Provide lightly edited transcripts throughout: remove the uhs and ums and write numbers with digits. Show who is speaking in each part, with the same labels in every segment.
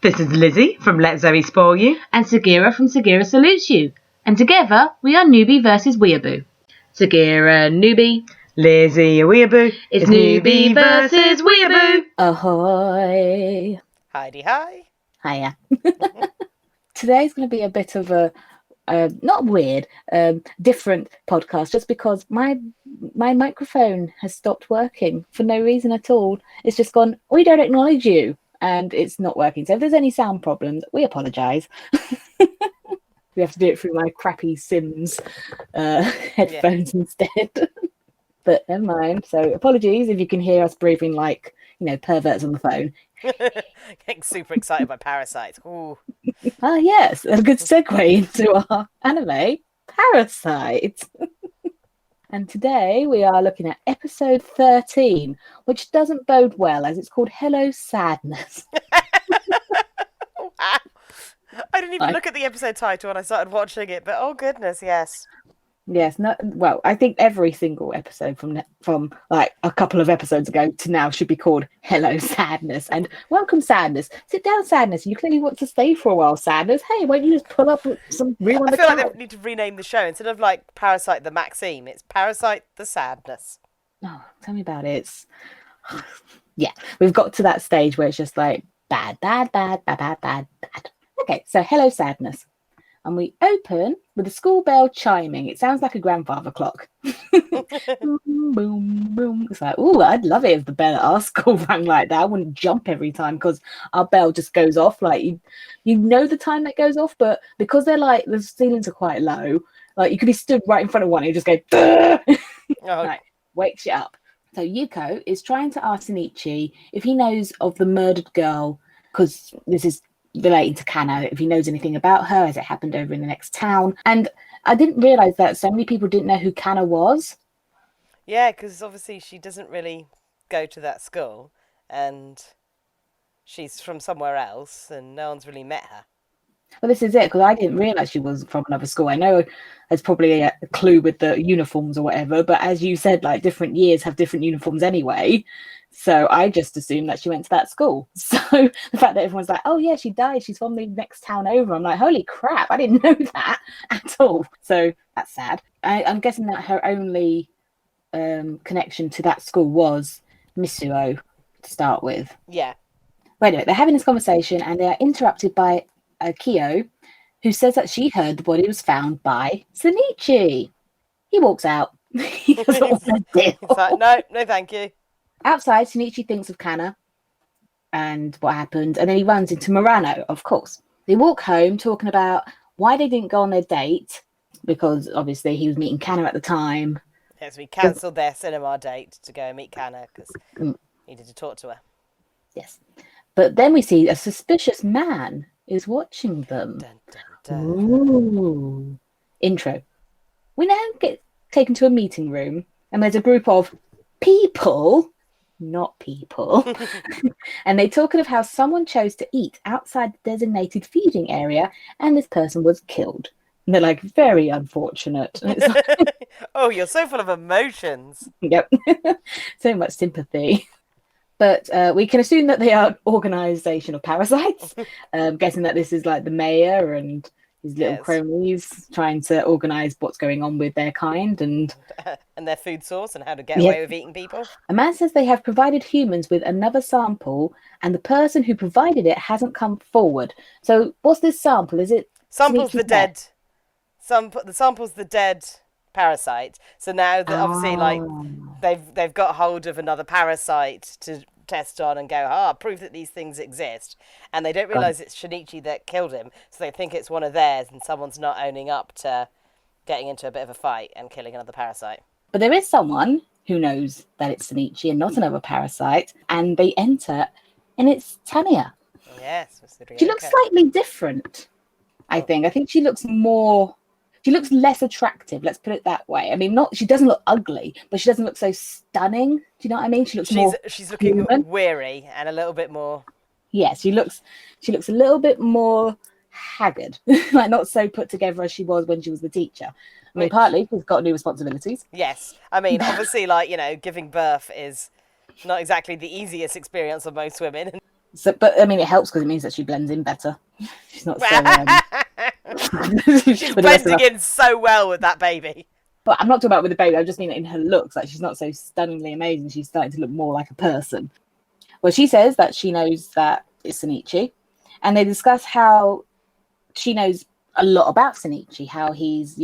Speaker 1: This is Lizzie from Let Zoe Spoil You.
Speaker 2: And Sagira from Sagira Salutes You. And together we are Newbie versus Weeaboo. Sagira, Newbie.
Speaker 1: Lizzie, a Weeaboo.
Speaker 2: It's Newbie versus Weeaboo.
Speaker 3: Ahoy.
Speaker 4: Heidi, hi.
Speaker 3: Hiya. Today's going to be a bit of a, not weird, different podcast, just because my microphone has stopped working for no reason at all. It's just gone, we don't acknowledge you, and it's not working. So if there's any sound problems, we apologise. We have to do it through my crappy Sims headphones instead. But never mind. So apologies if you can hear us breathing like, perverts on the phone.
Speaker 4: Getting super excited by Parasyte. Ooh.
Speaker 3: Ah, yes, a good segue into our anime, Parasyte. And today we are looking at episode 13, which doesn't bode well, as it's called Hello Sadness.
Speaker 4: Wow. I didn't even look at the episode title when I started watching it, but oh goodness, yes.
Speaker 3: Yes, well, I think every single episode from like a couple of episodes ago to now should be called Hello Sadness and Welcome Sadness. Sit down, Sadness. You clearly want to stay for a while, Sadness. Hey, why don't you just pull up some real on the
Speaker 4: I feel
Speaker 3: couch?
Speaker 4: like they need to rename the show. Instead of like Parasyte the Maxime, it's Parasyte the Sadness.
Speaker 3: Oh, tell me about it. Yeah, we've got to that stage where it's just like bad. Okay, so Hello Sadness. And we open with the school bell chiming. It sounds like a grandfather clock. Boom, boom, boom. It's like, ooh, I'd love it if the bell at our school rang like that. I wouldn't jump every time because our bell just goes off. Like you know the time that goes off, but because they're like the ceilings are quite low, like you could be stood right in front of one and you just go, like, wakes you up. So Yuko is trying to ask Shinichi if he knows of the murdered girl, because this is relating to Kana, if he knows anything about her, as it happened over in the next town. And I didn't realise that so many people didn't know who Kana was.
Speaker 4: Yeah, because obviously she doesn't really go to that school, and she's from somewhere else, and no one's really met her.
Speaker 3: Well, this is it, because I didn't realise she was from another school. I know there's probably a clue with the uniforms or whatever, but as you said, like different years have different uniforms anyway. So I just assumed that she went to that school. So the fact that everyone's like, oh yeah, she died, she's from the next town over. I'm like, holy crap, I didn't know that at all. So that's sad. I'm guessing that her only connection to that school was Misuo to start with.
Speaker 4: Yeah.
Speaker 3: But anyway, they're having this conversation and they are interrupted by Kyo, who says that she heard the body was found by Shinichi. He walks out. He doesn't want to deal.
Speaker 4: It's like, no, thank you.
Speaker 3: Outside, Shinichi thinks of Kana and what happened, and then he runs into Murano, of course. They walk home talking about why they didn't go on their date, because obviously he was meeting Kana at the time.
Speaker 4: Yes, we cancelled their cinema date to go and meet Kana because he needed to talk to her.
Speaker 3: Yes. But then we see a suspicious man is watching them.
Speaker 4: Dun, dun, dun.
Speaker 3: Ooh. Intro. We now get taken to a meeting room, and there's a group of people, not people, and they're talking of how someone chose to eat outside the designated feeding area, and this person was killed. And they're like, very unfortunate. And it's like,
Speaker 4: oh, you're so full of emotions.
Speaker 3: Yep. So much sympathy. But we can assume that they are an organisation of parasites. Guessing that this is like the mayor and his little cronies trying to organise what's going on with their kind and
Speaker 4: their food source and how to get away with eating people.
Speaker 3: A man says they have provided humans with another sample and the person who provided it hasn't come forward. So what's this sample? Is it
Speaker 4: samples the dead? The sample's the dead parasite. So now that obviously like they've got hold of another parasite to test on and go, prove that these things exist, and they don't realise it's Shinichi that killed him, so they think it's one of theirs, and someone's not owning up to getting into a bit of a fight and killing another parasite.
Speaker 3: But there is someone who knows that it's Shinichi and not another parasite, and they enter, and it's Tanya.
Speaker 4: Yes,
Speaker 3: she looks slightly different. I think she looks more. She looks less attractive, let's put it that way. I mean, she doesn't look ugly, but she doesn't look so stunning. Do you know what I mean? She's
Speaker 4: looking
Speaker 3: human.
Speaker 4: weary and a little bit more.
Speaker 3: Yes, she looks a little bit more haggard, like not so put together as she was when she was the teacher. I mean, partly she's got new responsibilities.
Speaker 4: Yes, I mean, obviously, like, giving birth is not exactly the easiest experience of most women.
Speaker 3: So, but I mean, it helps because it means that she blends in better. She's not so.
Speaker 4: She's blending in so well with that baby.
Speaker 3: But I'm not talking about with the baby. I just mean in her looks. Like she's not so stunningly amazing. She's starting to look more like a person. Well, she says that she knows that it's Shinichi, and they discuss how she knows a lot about Shinichi, how he's,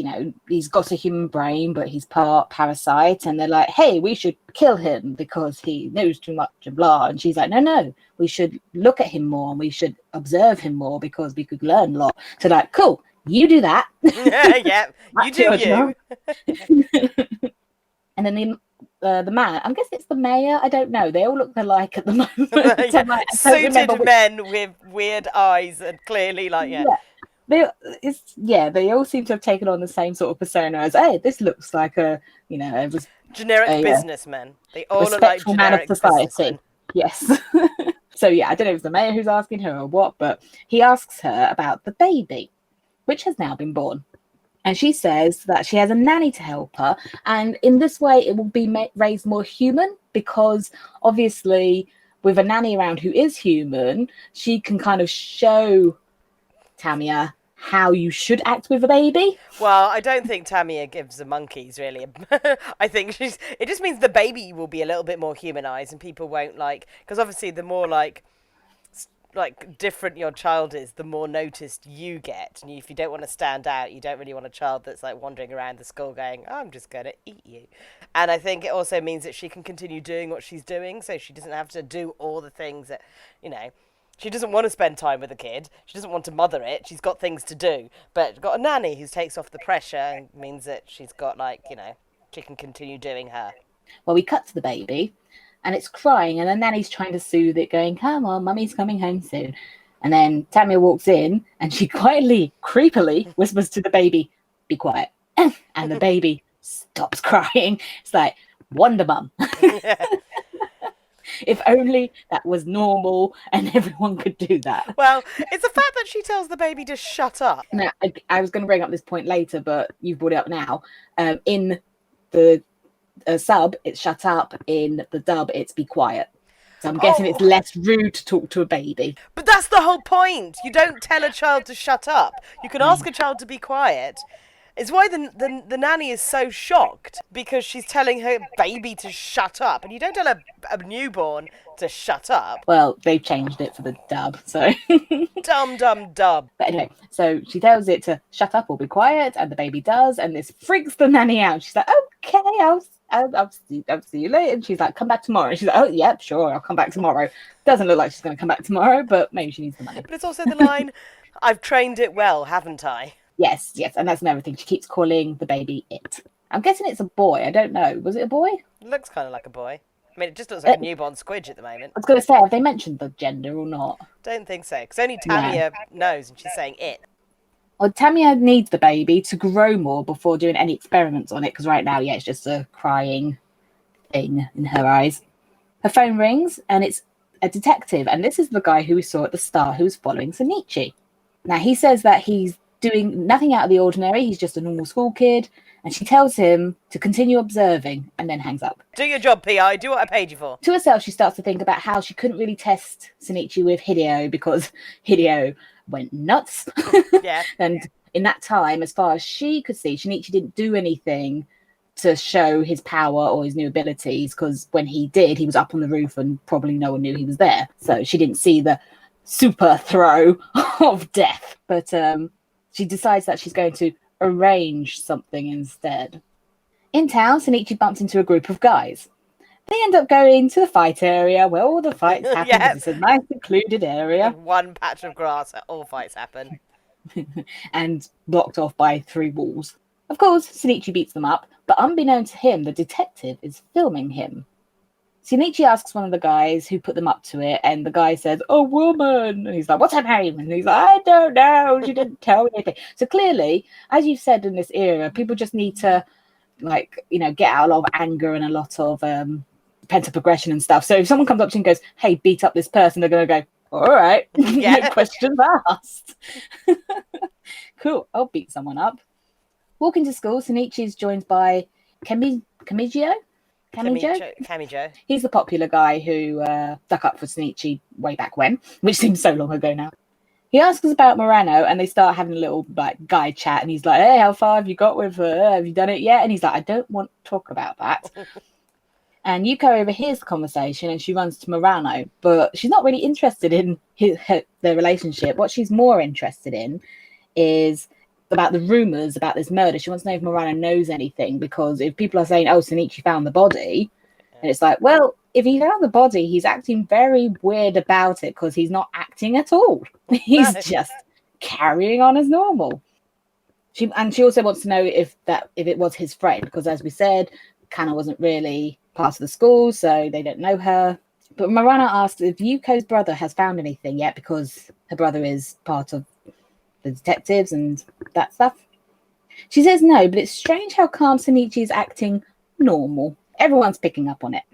Speaker 3: he's got a human brain, but he's part parasite. And they're like, hey, we should kill him because he knows too much and blah. And she's like, no, we should look at him more and we should observe him more because we could learn a lot. So like, cool, you do that.
Speaker 4: Yeah, you do you.
Speaker 3: And then the man, I guess it's the mayor, I don't know. They all look alike at the moment.
Speaker 4: Yeah.
Speaker 3: Like,
Speaker 4: Suited men with weird eyes and clearly like,
Speaker 3: they all seem to have taken on the same sort of persona as, hey, this looks like a,
Speaker 4: generic businessmen. They all look like generic
Speaker 3: man of society.
Speaker 4: businessmen.
Speaker 3: Yes. So yeah, I don't know if it's the mayor who's asking her or what, but he asks her about the baby, which has now been born. And she says that she has a nanny to help her. And in this way, it will be raised more human because obviously with a nanny around who is human, she can kind of show Tamiya how you should act with a baby.
Speaker 4: Well, I don't think Tamiya gives the monkeys really. I think it just means the baby will be a little bit more humanized and people won't because obviously the more like different your child is, the more noticed you get. And if you don't want to stand out, you don't really want a child that's like wandering around the school going, oh, I'm just going to eat you. And I think it also means that she can continue doing what she's doing, so she doesn't have to do all the things that, she doesn't want to spend time with the kid. She doesn't want to mother it. She's got things to do. But got a nanny who takes off the pressure and means that she's got she can continue doing her.
Speaker 3: Well, we cut to the baby. And it's crying, and the nanny's trying to soothe it, going, come on, mummy's coming home soon. And then Tamiya walks in, and she quietly, creepily whispers to the baby, be quiet. And the baby stops crying. It's like, Wonder Mum. If only that was normal and everyone could do that.
Speaker 4: Well, it's the fact that she tells the baby to shut up.
Speaker 3: Now, I was going to bring up this point later, but you've brought it up now. In the sub, it's shut up. In the dub, it's be quiet. So I'm guessing it's less rude to talk to a baby.
Speaker 4: But that's the whole point. You don't tell a child to shut up. You can ask a child to be quiet. It's why the nanny is so shocked, because she's telling her baby to shut up. And you don't tell a newborn to shut up.
Speaker 3: Well, they've changed it for the dub, so...
Speaker 4: Dumb dub.
Speaker 3: But anyway, so she tells it to shut up or be quiet, and the baby does, and this freaks the nanny out. She's like, okay, I'll see you later. And she's like, come back tomorrow. And she's like, oh, yep, sure, I'll come back tomorrow. Doesn't look like she's going to come back tomorrow, but maybe she needs the money.
Speaker 4: But it's also the line, I've trained it well, haven't I?
Speaker 3: Yes, and that's another thing. She keeps calling the baby it. I'm guessing it's a boy. I don't know. Was it a boy?
Speaker 4: It looks kind of like a boy. I mean, it just looks like a newborn squidge at the moment.
Speaker 3: I was going to say, have they mentioned the gender or not?
Speaker 4: Don't think so, because only Tamiya knows, and she's saying it.
Speaker 3: Well, Tamiya needs the baby to grow more before doing any experiments on it, because right now, it's just a crying thing in her eyes. Her phone rings, and it's a detective, and this is the guy who we saw at the start who's following Shinichi. Now, he says that he's doing nothing out of the ordinary. He's just a normal school kid, and she tells him to continue observing and then hangs up.
Speaker 4: Do your job, PI. Do what I paid you for.
Speaker 3: To herself, she starts to think about how she couldn't really test Shinichi with Hideo because Hideo went nuts.
Speaker 4: Yeah.
Speaker 3: And in that time, as far as she could see, Shinichi didn't do anything to show his power or his new abilities, because when he did, he was up on the roof and probably no one knew he was there. So she didn't see the super throw of death. But she decides that she's going to arrange something instead. In town, Shinichi bumps into a group of guys. They end up going to the fight area where all the fights happen.
Speaker 4: Yep.
Speaker 3: It's a nice secluded area.
Speaker 4: One patch of grass where all fights happen.
Speaker 3: And blocked off by 3 walls. Of course, Shinichi beats them up, but unbeknown to him, the detective is filming him. Shinichi asks one of the guys who put them up to it, and the guy says, "A woman!" And he's like, "What's her name?" And he's like, "I don't know, she didn't tell me anything." So clearly, as you've said in this era, people just need to, get out a lot of anger and a lot of pent-up aggression and stuff. So if someone comes up to you and goes, "Hey, beat up this person," they're going to go, "All right,
Speaker 4: Yeah.
Speaker 3: no questions asked." Cool, I'll beat someone up. Walking to school, Shinichi is joined by Kamijio. Kamijo?
Speaker 4: Kamijo.
Speaker 3: He's the popular guy who stuck up for Shinichi way back when, which seems so long ago now. He asks us about Murano, and they start having a little like guy chat, and he's like, "Hey, how far have you got with her? Have you done it yet?" And he's like, "I don't want to talk about that." And Yuko overhears the conversation, and she runs to Murano, but she's not really interested in their relationship. What she's more interested in is about the rumors about this murder. She wants to know if Murano knows anything, because if people are saying, "Oh, Shinichi found the body," and it's like, well, if he found the body, he's acting very weird about it, because he's not acting at all. He's just carrying on as normal. She also wants to know if it was his friend, because as we said, Kana wasn't really part of the school, so they don't know her. But Murano asks if Yuko's brother has found anything yet, because her brother is part of the detectives and that stuff. She says no, but it's strange how calm Shinichi is acting normal. Everyone's picking up on it.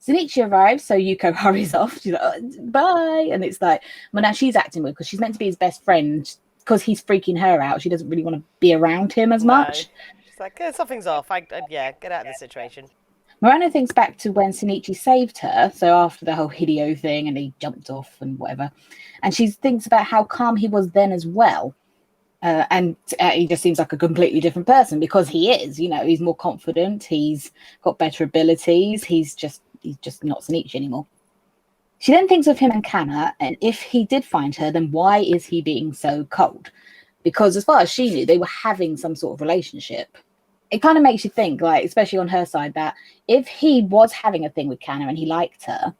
Speaker 3: Shinichi arrives, so Yuko hurries off. She's like, "Oh, bye." And it's like, well, now she's acting weird, because she's meant to be his best friend. Because he's freaking her out, she doesn't really want to be around him as much.
Speaker 4: She's like, something's off. Yeah, get out of this situation.
Speaker 3: Murano thinks back to when Shinichi saved her, so after the whole Hideo thing, and he jumped off and whatever. And she thinks about how calm he was then as well. And he just seems like a completely different person, because he is, he's more confident, he's got better abilities, he's just not Shinichi anymore. She then thinks of him and Kana, and if he did find her, then why is he being so cold? Because as far as she knew, they were having some sort of relationship. It kind of makes you think, like, especially on her side, that if he was having a thing with Kana and he liked her,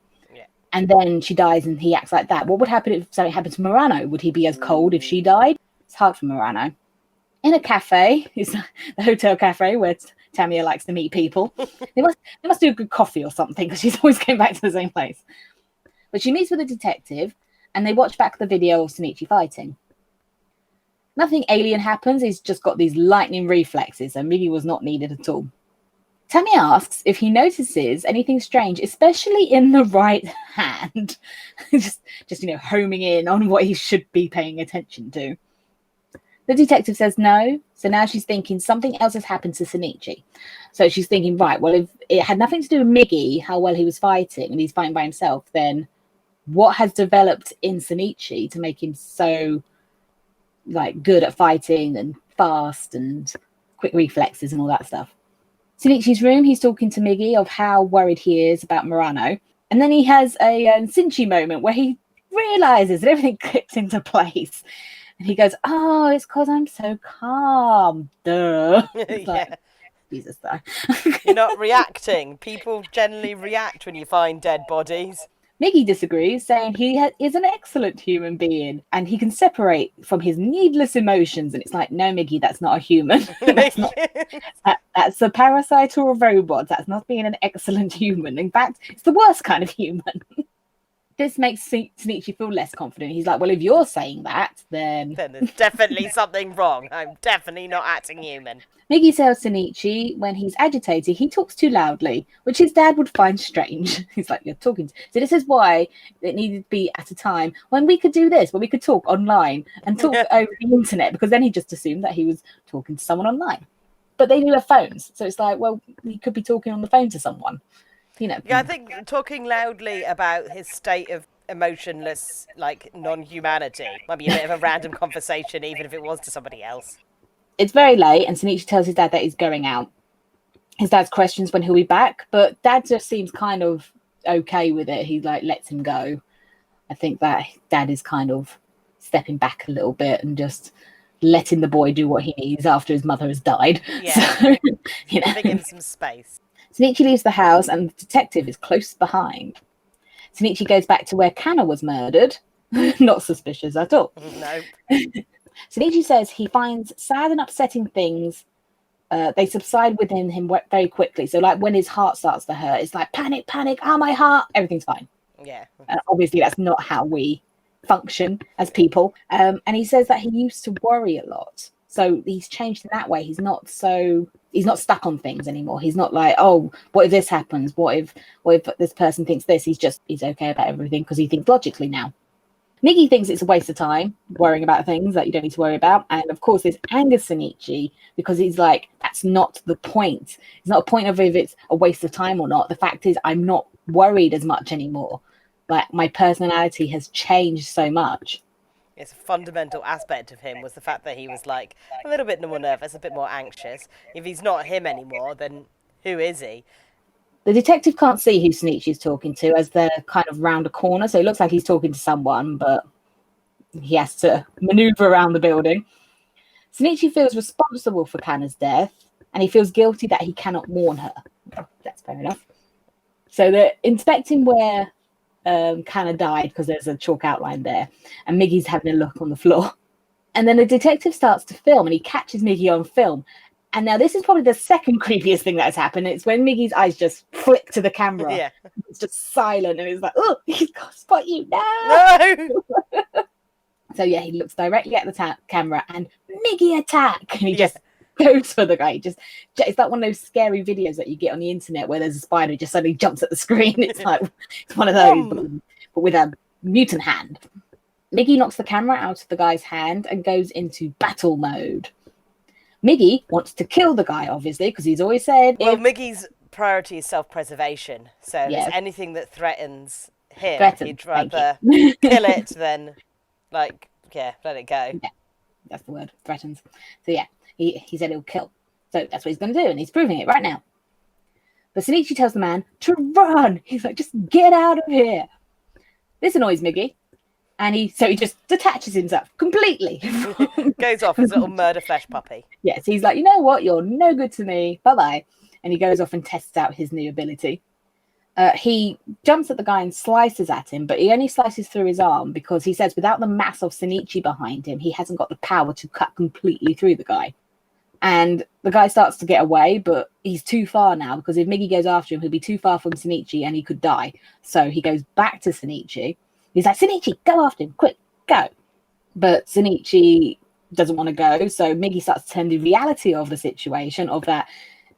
Speaker 3: and then she dies and he acts like that, what would happen if something happened to Murano? Would he be as cold if she died? It's hard for Murano. In a cafe, it's the hotel cafe where Tamiya likes to meet people. They must do a good coffee or something, because she's always going back to the same place. But she meets with a detective, and they watch back the video of Shinichi fighting. Nothing alien happens. He's just got these lightning reflexes, and Migi was not needed at all. Tamiya asks if he notices anything strange, especially in the right hand. just homing in on what he should be paying attention to. The detective says no, so now she's thinking something else has happened to Shinichi. So she's thinking, right, well, if it had nothing to do with Migi, how well he was fighting, and he's fighting by himself, then what has developed in Shinichi to make him so good at fighting and fast and quick reflexes and all that stuff? Shinichi's room, he's talking to Migi of how worried he is about Murano, and then he has a Shinchi moment where he realizes that everything clicks into place, and he goes, "Oh, it's because I'm so calm." Duh.
Speaker 4: Yeah.
Speaker 3: Jesus, though.
Speaker 4: You're not reacting. People generally react when you find dead bodies.
Speaker 3: Migi disagrees, saying he is an excellent human being and he can separate from his needless emotions. And it's like, no, Migi, that's not a human. that's a parasite or a robot. That's not being an excellent human. In fact, it's the worst kind of human. This makes Shinichi feel less confident. He's like, well, if you're saying that, then
Speaker 4: there's definitely something wrong. I'm definitely not acting human.
Speaker 3: Migi tells Shinichi when he's agitated, he talks too loudly, which his dad would find strange. He's like, you're talking. So this is why it needed to be at a time when we could do this, when we could talk online and talk over the internet, because then he just assumed that he was talking to someone online. But they do have phones. So it's like, well, he could be talking on the phone to someone.
Speaker 4: Yeah, I think talking loudly about his state of emotionless, non-humanity might be a bit of a random conversation, even if it was to somebody else.
Speaker 3: It's very late, and Shinichi tells his dad that he's going out. His dad questions when he'll be back, but Dad just seems kind of okay with it. He lets him go. I think that Dad is kind of stepping back a little bit and just letting the boy do what he needs after his mother has died.
Speaker 4: Yeah,
Speaker 3: so,
Speaker 4: giving him some space.
Speaker 3: Shinichi leaves the house, and the detective is close behind. Shinichi goes back to where Kana was murdered. Not suspicious at all.
Speaker 4: No.
Speaker 3: Shinichi says he finds sad and upsetting things. They subside within him very quickly. So when his heart starts to hurt, it's like, panic, oh, my heart. Everything's fine.
Speaker 4: Yeah.
Speaker 3: Obviously, that's not how we function as people. And he says that he used to worry a lot. So he's changed in that way. He's not stuck on things anymore. He's not like, oh, what if this happens? What if this person thinks this? He's okay about everything because he thinks logically now. Miggy thinks it's a waste of time worrying about things that you don't need to worry about. And of course, this angers Shinichi because he's like, that's not the point. It's not a point of if it's a waste of time or not. The fact is, I'm not worried as much anymore. Like, my personality has changed so much.
Speaker 4: It's a fundamental aspect of him was the fact that he was like a little bit more nervous, a bit more anxious. If he's not him anymore, then who is he?
Speaker 3: The detective can't see who Shinichi is talking to as they're kind of round a corner. So it looks like he's talking to someone, but he has to maneuver around the building. Shinichi feels responsible for Kanna's death, and he feels guilty that he cannot warn her. That's fair enough. So they're inspecting where Kanna died because there's a chalk outline there, and Miggy's having a look on the floor. And then the detective starts to film, and he catches Miggy on film. And now this is probably the second creepiest thing that's happened. It's when Miggy's eyes just flick to the camera.
Speaker 4: Yeah.
Speaker 3: It's just silent, and it's like, oh, he's got to spot you now.
Speaker 4: No!
Speaker 3: So yeah, he looks directly at the camera, and Miggy attack, and he just goes for the guy. It's like one of those scary videos that you get on the internet where there's a spider who just suddenly jumps at the screen. It's like it's one of those, but with a mutant hand. Miggy knocks the camera out of the guy's hand and goes into battle mode. Miggy wants to kill the guy, obviously, because he's always said...
Speaker 4: Well, Miggy's priority is self-preservation. So if there's anything that threatens him, he'd rather kill it than, like, let it go.
Speaker 3: Yeah, that's the word, threatens. So yeah, he said he'll kill. So that's what he's going to do, and he's proving it right now. But Shinichi tells the man to run. He's like, just get out of here. This annoys Miggy. And he just detaches himself completely.
Speaker 4: Goes off his little murder flesh puppy.
Speaker 3: Yes, he's like, you know what? You're no good to me. Bye-bye. And he goes off and tests out his new ability. He jumps at the guy and slices at him, but he only slices through his arm because he says without the mass of Shinichi behind him, he hasn't got the power to cut completely through the guy. And the guy starts to get away, but he's too far now because if Miggy goes after him, he'll be too far from Shinichi and he could die. So he goes back to Shinichi. He's like, Shinichi, go after him, quick, go. But Shinichi doesn't want to go, so Miggy starts to turn the reality of the situation of that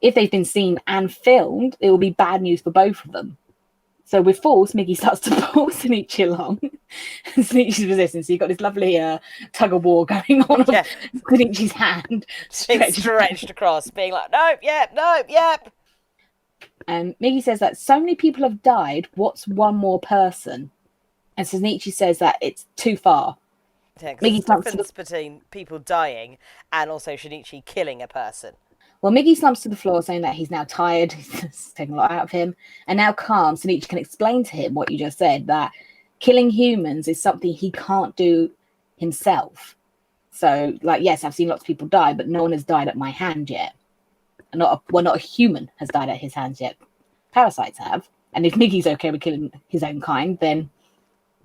Speaker 3: if they've been seen and filmed, it will be bad news for both of them. So with force, Miggy starts to pull Shinichi along. Shinichi's resisting, so you've got this lovely tug of war going on of Shinichi's hand.
Speaker 4: Stretched across, being like, nope, yep.
Speaker 3: And Miggy says that so many people have died, what's one more person? And Shinichi says that it's too far.
Speaker 4: Yeah, there's a difference between people dying and also Shinichi killing a person.
Speaker 3: Well, Miggy slumps to the floor saying that he's now tired. He's taken a lot out of him. And now calm, Shinichi can explain to him what you just said, that killing humans is something he can't do himself. So, like, yes, I've seen lots of people die, but no one has died at my hand yet. And not a human has died at his hands yet. Parasites have. And if Miggy's okay with killing his own kind, then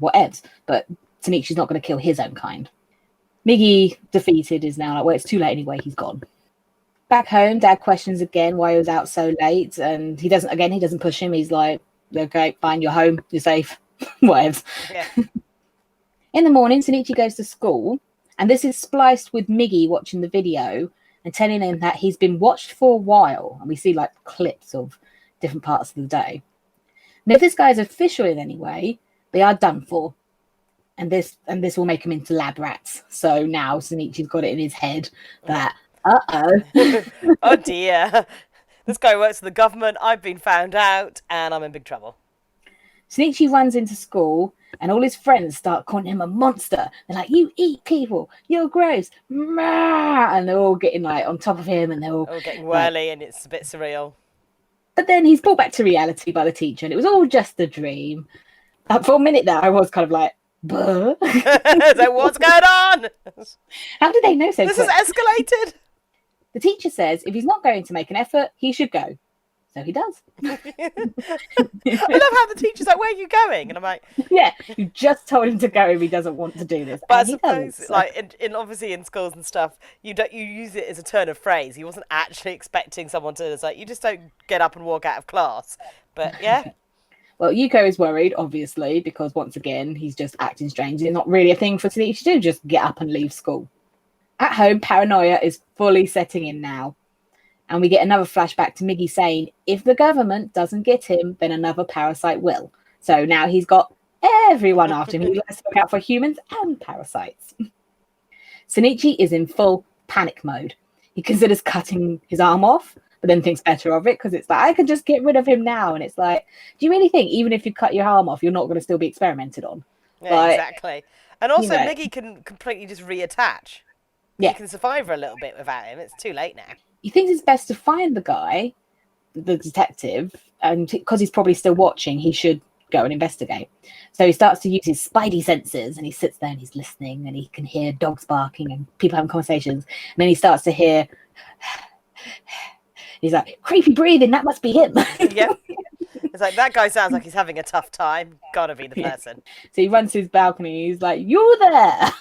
Speaker 3: whatevs. But Shinichi's not going to kill his own kind. Miggy, defeated, is now like, well, it's too late anyway, he's gone. Back home, Dad questions again why he was out so late, and he doesn't push him. He's like, okay, fine, you're home, you're safe, whatevs. Yeah. In the morning, Shinichi goes to school, and this is spliced with Miggy watching the video and telling him that he's been watched for a while, and we see like clips of different parts of the day. And if this guy is official in any way, they are done for. And this will make him into lab rats. So now Shinichi's got it in his head that,
Speaker 4: oh dear. This guy works for the government, I've been found out, and I'm in big trouble.
Speaker 3: Shinichi runs into school, and all his friends start calling him a monster. They're like, you eat people, you're gross. And they're all getting like on top of him, and they're all
Speaker 4: getting whirly, and it's a bit surreal.
Speaker 3: But then he's brought back to reality by the teacher, and it was all just a dream. For a minute there, I was kind of like, buh.
Speaker 4: So what's going on?
Speaker 3: How did they know so
Speaker 4: This
Speaker 3: quick?
Speaker 4: has escalated.
Speaker 3: The teacher says if he's not going to make an effort, he should go. So he does.
Speaker 4: I love how the teacher's like, where are you going? And I'm like...
Speaker 3: Yeah, you just told him to go if he doesn't want to do this.
Speaker 4: But I suppose, like, obviously in schools and stuff, you use it as a turn of phrase. He wasn't actually expecting someone to... It's like, you just don't get up and walk out of class. But, yeah...
Speaker 3: Well, Yuko is worried, obviously, because once again, he's just acting strange. It's not really a thing for Shinichi to do, just get up and leave school. At home, paranoia is fully setting in now. And we get another flashback to Miggy saying, if the government doesn't get him, then another parasite will. So now he's got everyone after him. He likes to look out for humans and parasites. Shinichi is in full panic mode. He considers cutting his arm off, but then thinks better of it because it's like, I could just get rid of him now. And it's like, do you really think even if you cut your arm off, you're not going to still be experimented on?
Speaker 4: Yeah,
Speaker 3: like,
Speaker 4: exactly. And also,
Speaker 3: you know,
Speaker 4: Miggy can completely just reattach.
Speaker 3: Yeah.
Speaker 4: He can survive for a little bit without him. It's too late now.
Speaker 3: He thinks it's best to find the guy, the detective, and because he's probably still watching, he should go and investigate. So he starts to use his spidey senses, and he sits there and he's listening, and he can hear dogs barking and people having conversations. And then he starts to hear, he's like, creepy breathing, that must be him.
Speaker 4: Yep. It's like, that guy sounds like he's having a tough time. Gotta be the person.
Speaker 3: So he runs to his balcony. He's like, "You're there!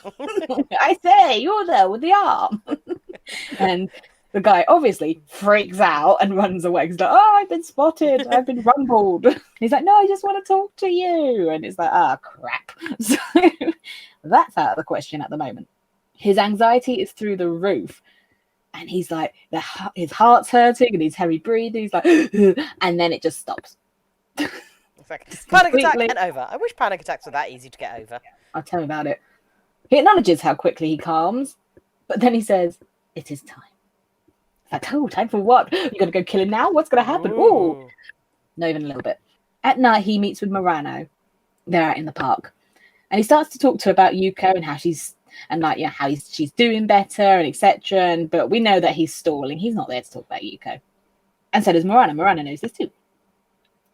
Speaker 3: I say, you're there with the arm." And the guy obviously freaks out and runs away. He's like, "Oh, I've been spotted. I've been rumbled." And he's like, "No, I just want to talk to you." And it's like, "Ah, crap." So that's out of the question at the moment. His anxiety is through the roof. And he's like, his heart's hurting and he's heavy breathing. He's like, and then it just stops.
Speaker 4: It's like, panic attack and over. I wish panic attacks were that easy to get over.
Speaker 3: I'll tell you about it. He acknowledges how quickly he calms, but then he says, "It is time." It's like, oh, time for what? You're going to go kill him now? What's going to happen? Ooh. Not even a little bit. At night, he meets with Murano. They're out in the park. And he starts to talk to her about Yuko and how she's doing better and etc. But we know that he's stalling. He's not there to talk about Yuko. And so does Murano. Murano knows this too.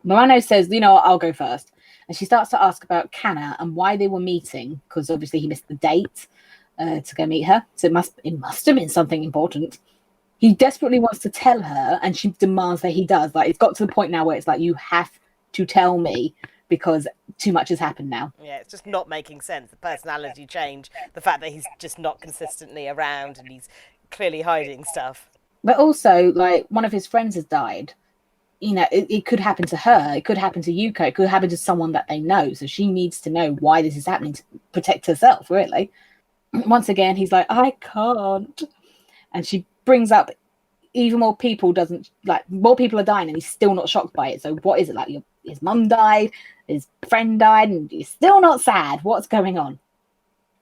Speaker 3: Murano says, I'll go first. And she starts to ask about Kana and why they were meeting, because obviously he missed the date to go meet her. So it must have been something important. He desperately wants to tell her, and she demands that he does. Like, it's got to the point now where it's like, you have to tell me because too much has happened now.
Speaker 4: Yeah, it's just not making sense. The personality change, the fact that he's just not consistently around and he's clearly hiding stuff.
Speaker 3: But also, like, one of his friends has died. It could happen to her. It could happen to Yuko. It could happen to someone that they know. So she needs to know why this is happening to protect herself, really. Once again, he's like, I can't. And she brings up even more people more people are dying and he's still not shocked by it. So what is it like? His mum died, his friend died, and he's still not sad. What's going on?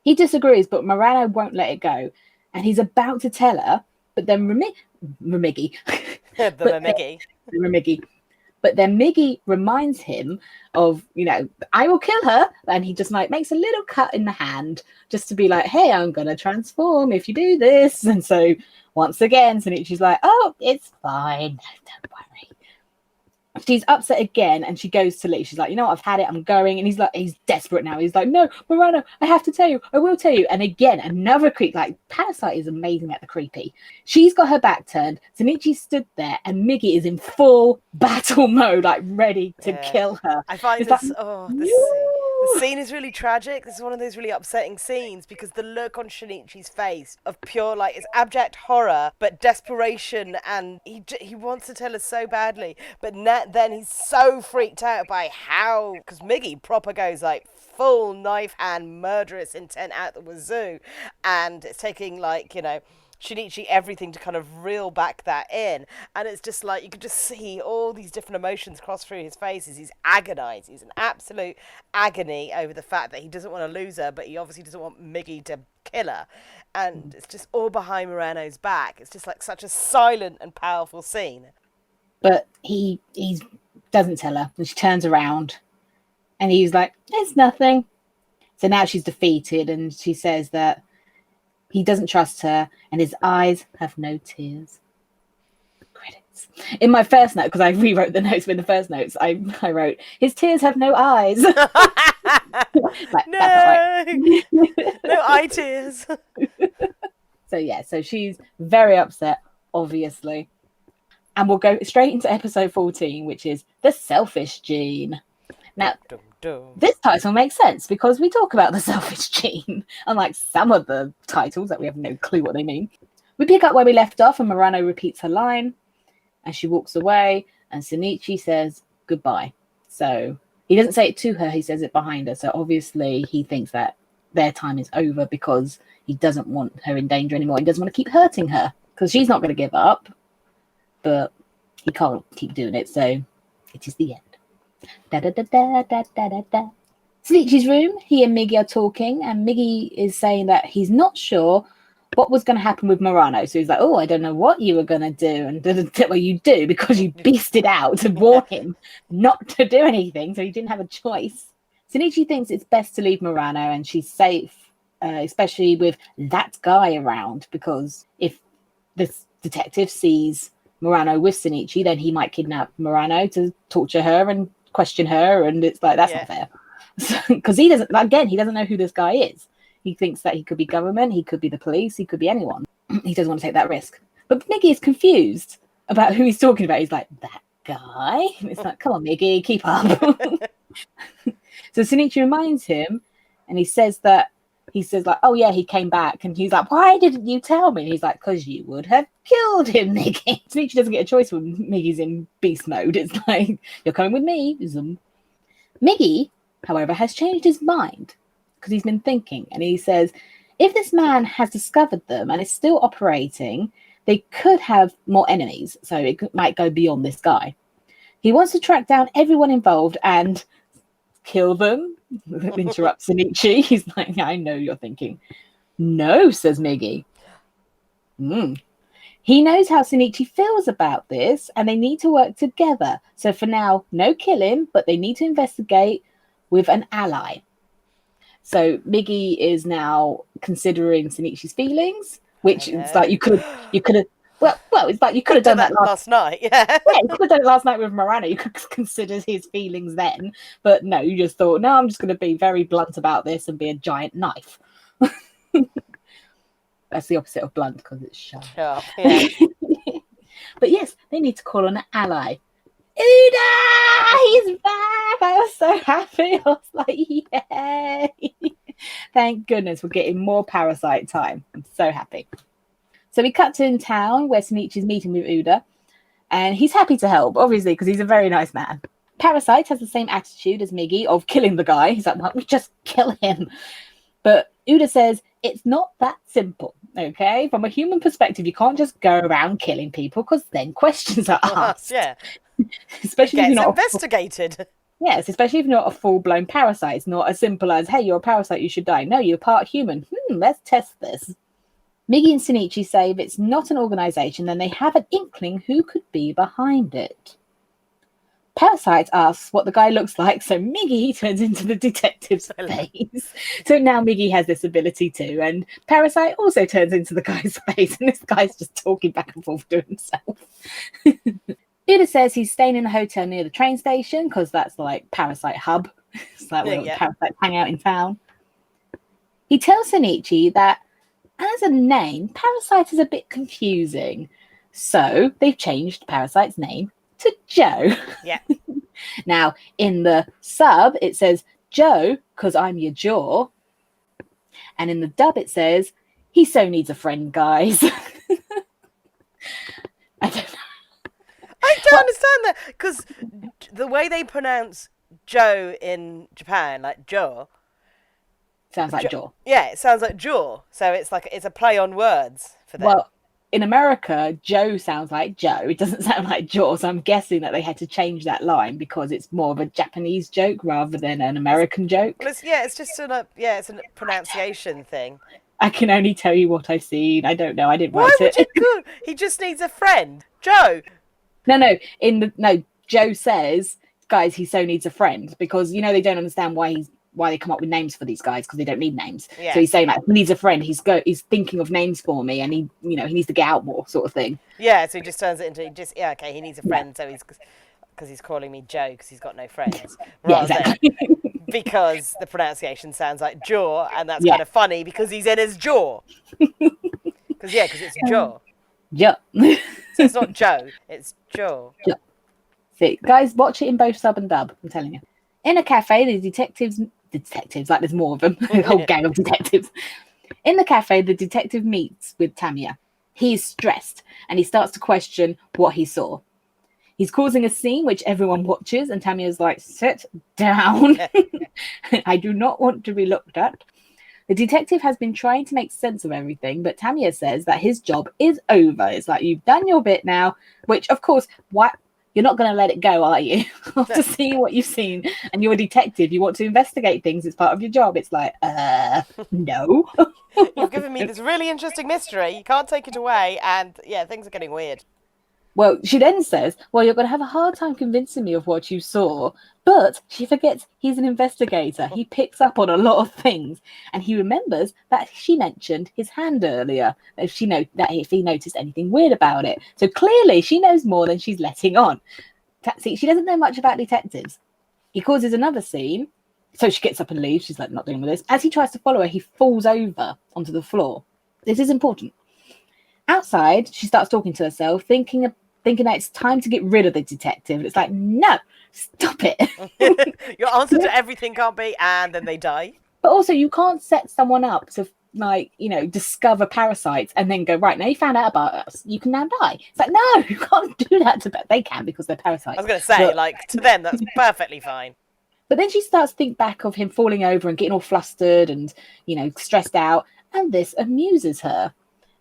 Speaker 3: He disagrees, but Murano won't let it go. And he's about to tell her, but then Miggy. But then Miggy reminds him of, I will kill her. And he just makes a little cut in the hand just to be like, hey, I'm going to transform if you do this. And so once again, Shinichi's like, oh, it's fine. Don't worry. She's upset again and she goes to leave. She's like, I've had it. I'm going. And he's desperate now. He's like, no, Murano, I have to tell you. I will tell you. And again, another creep. Like, Parasyte is amazing at the creepy. She's got her back turned. Shinichi stood there and Miggy is in full battle mode, like ready to kill her.
Speaker 4: I find the scene is really tragic. This is one of those really upsetting scenes because the look on Shinichi's face of pure, it's abject horror, but desperation, and he wants to tell her so badly, but then he's so freaked out by how, because Miggy proper goes full knife hand murderous intent out the wazoo, and it's taking Shinichi everything to kind of reel back that in, and it's just you could just see all these different emotions cross through his face as he's agonized. He's in absolute agony over the fact that he doesn't want to lose her, but he obviously doesn't want Miggy to kill her, and it's just all behind Murano's back. It's just such a silent and powerful scene.
Speaker 3: But he doesn't tell her, and she turns around and he's like, it's nothing. So now she's defeated, and she says that he doesn't trust her, and his eyes have no tears. Credits. In my first note, because I rewrote the notes with the first notes, I wrote, his tears have no eyes.
Speaker 4: No!
Speaker 3: That's
Speaker 4: No eye tears.
Speaker 3: So she's very upset, obviously. And we'll go straight into episode 14, which is The Selfish Gene. Now, this title makes sense because we talk about the selfish gene, unlike some of the titles that we have no clue what they mean. We pick up where we left off, and Murano repeats her line, and she walks away, and Shinichi says goodbye. So he doesn't say it to her, he says it behind her. So obviously he thinks that their time is over because he doesn't want her in danger anymore. He doesn't want to keep hurting her because she's not going to give up, but he can't keep doing it. So it is the end. Da da da da da da da da. Shinichi's room, he and Miggy are talking, and Miggy is saying that he's not sure what was going to happen with Murano. So he's like, oh, I don't know what you were going to do. And well, you do, because you beasted out to warn him not to do anything. So he didn't have a choice. Shinichi thinks it's best to leave Murano and she's safe, especially with that guy around, because if this detective sees Murano with Shinichi, then he might kidnap Murano to torture her and question her. And it's like, that's not fair. Because he doesn't know who this guy is. He thinks that he could be government, he could be the police, he could be anyone. He doesn't want to take that risk. But Miggy is confused about who he's talking about. He's like, that guy? And it's like, come on, Miggy, keep up. So Shinichi reminds him, and he says, like, oh yeah, he came back. And he's like, why didn't you tell me? And he's like, because you would have killed him, Miggy. Shinichi doesn't get a choice when Miggy's in beast mode. It's like, you're coming with me. Miggy, however, has changed his mind, because he's been thinking, and he says, if this man has discovered them and is still operating, they could have more enemies, so it might go beyond this guy. He wants to track down everyone involved and kill them. Interrupts Shinichi. He's like, I know you're thinking. No, says Miggy. He knows how Shinichi feels about this, and they need to work together. So for now, no killing, but they need to investigate with an ally. So Miggy is now considering Shinichi's feelings, which is like you could have. Well, it's like you could have done that
Speaker 4: last night. Yeah,
Speaker 3: you could have done it last night with Murano. You could consider his feelings then, but no, you just thought, no, I'm just going to be very blunt about this and be a giant knife. That's the opposite of blunt because it's sharp.
Speaker 4: Oh, yeah.
Speaker 3: But yes, they need to call on an ally. Uda! He's back! I was so happy. I was like, yay! Thank goodness we're getting more Parasyte time. I'm so happy. So we cut to in town where Shinichi's meeting with Uda, and he's happy to help, obviously, because he's a very nice man. Parasyte has the same attitude as Miggy of killing the guy. He's like, why don't we just kill him? But Uda says it's not that simple, okay? From a human perspective, you can't just go around killing people because then questions are asked.
Speaker 4: Yeah.
Speaker 3: Especially if you're not
Speaker 4: investigated.
Speaker 3: Yes, especially if you're not a full-blown parasite. It's not as simple as, hey, you're a parasite, you should die. No, you're part human. Let's test this. Miggy and Shinichi say if it's not an organization, then they have an inkling who could be behind it. Parasyte asks what the guy looks like, so Miggy turns into the detective's face. So now Miggy has this ability too, and Parasyte also turns into the guy's face, and this guy's just talking back and forth to himself. Uda says he's staying in a hotel near the train station because that's like Parasyte hub. It's like where Parasyte hang out in town. He tells Shinichi that as a name, Parasyte is a bit confusing. So they've changed Parasyte's name to Joe.
Speaker 4: Yeah.
Speaker 3: Now, in the sub, it says, Joe, because I'm your jaw. And in the dub, it says, he so needs a friend, guys. I don't know.
Speaker 4: I don't understand that, because the way they pronounce Joe in Japan, like Joe.
Speaker 3: Sounds like jaw.
Speaker 4: Yeah, it sounds like jaw. So it's like it's a play on words for them.
Speaker 3: Well, in America, Joe sounds like Joe. It doesn't sound like jaw. So I'm guessing that they had to change that line because it's more of a Japanese joke rather than an American joke.
Speaker 4: Well, it's just it's a pronunciation thing.
Speaker 3: I can only tell you what I've seen. I don't know. I didn't write it.
Speaker 4: Why would you go? He just needs a friend. Joe.
Speaker 3: No. Joe says, guys, he so needs a friend because, they don't understand why they come up with names for these guys because they don't need names. Yeah. So he's saying like he needs a friend. He's thinking of names for me, and he needs to get out more, sort of thing.
Speaker 4: Yeah, so he just turns it into he needs a friend. Yeah. So he's calling me Joe because he's got no friends.
Speaker 3: Yeah, exactly.
Speaker 4: Because the pronunciation sounds like jaw, and that's kind of funny because he's in his jaw. Because it's jaw.
Speaker 3: Yeah.
Speaker 4: So it's not Joe, it's Joe.
Speaker 3: Yeah. See, guys, watch it in both sub and dub. I'm telling you. In a cafe, the detectives, like there's more of them, a whole gang of detectives. In the cafe, the detective meets with Tamiya. He is stressed and he starts to question what he saw. He's causing a scene which everyone watches, and Tamiya's like, sit down. I do not want to be looked at. The detective has been trying to make sense of everything, but Tamiya says that his job is over. It's like, you've done your bit now, which, of course, You're not going to let it go, are you? After seeing what you've seen, and you're a detective, you want to investigate things. It's part of your job. It's like, no.
Speaker 4: You've given me this really interesting mystery. You can't take it away. And yeah, things are getting weird.
Speaker 3: Well, she then says, well, you're going to have a hard time convincing me of what you saw. But she forgets he's an investigator. He picks up on a lot of things. And he remembers that she mentioned his hand earlier, if he noticed anything weird about it. So clearly she knows more than she's letting on. See, she doesn't know much about detectives. He causes another scene. So she gets up and leaves. She's like, not dealing with this. As he tries to follow her, he falls over onto the floor. This is important. Outside, she starts talking to herself, thinking that it's time to get rid of the detective. And it's like, no, stop it.
Speaker 4: Your answer to everything can't be, and then they die.
Speaker 3: But also, you can't set someone up to, discover parasites and then go, right, now you found out about us, you can now die. It's like, no, you can't do that to they can, because they're parasites.
Speaker 4: I was going to say, to them, that's perfectly fine.
Speaker 3: But then she starts to think back of him falling over and getting all flustered and, stressed out. And this amuses her.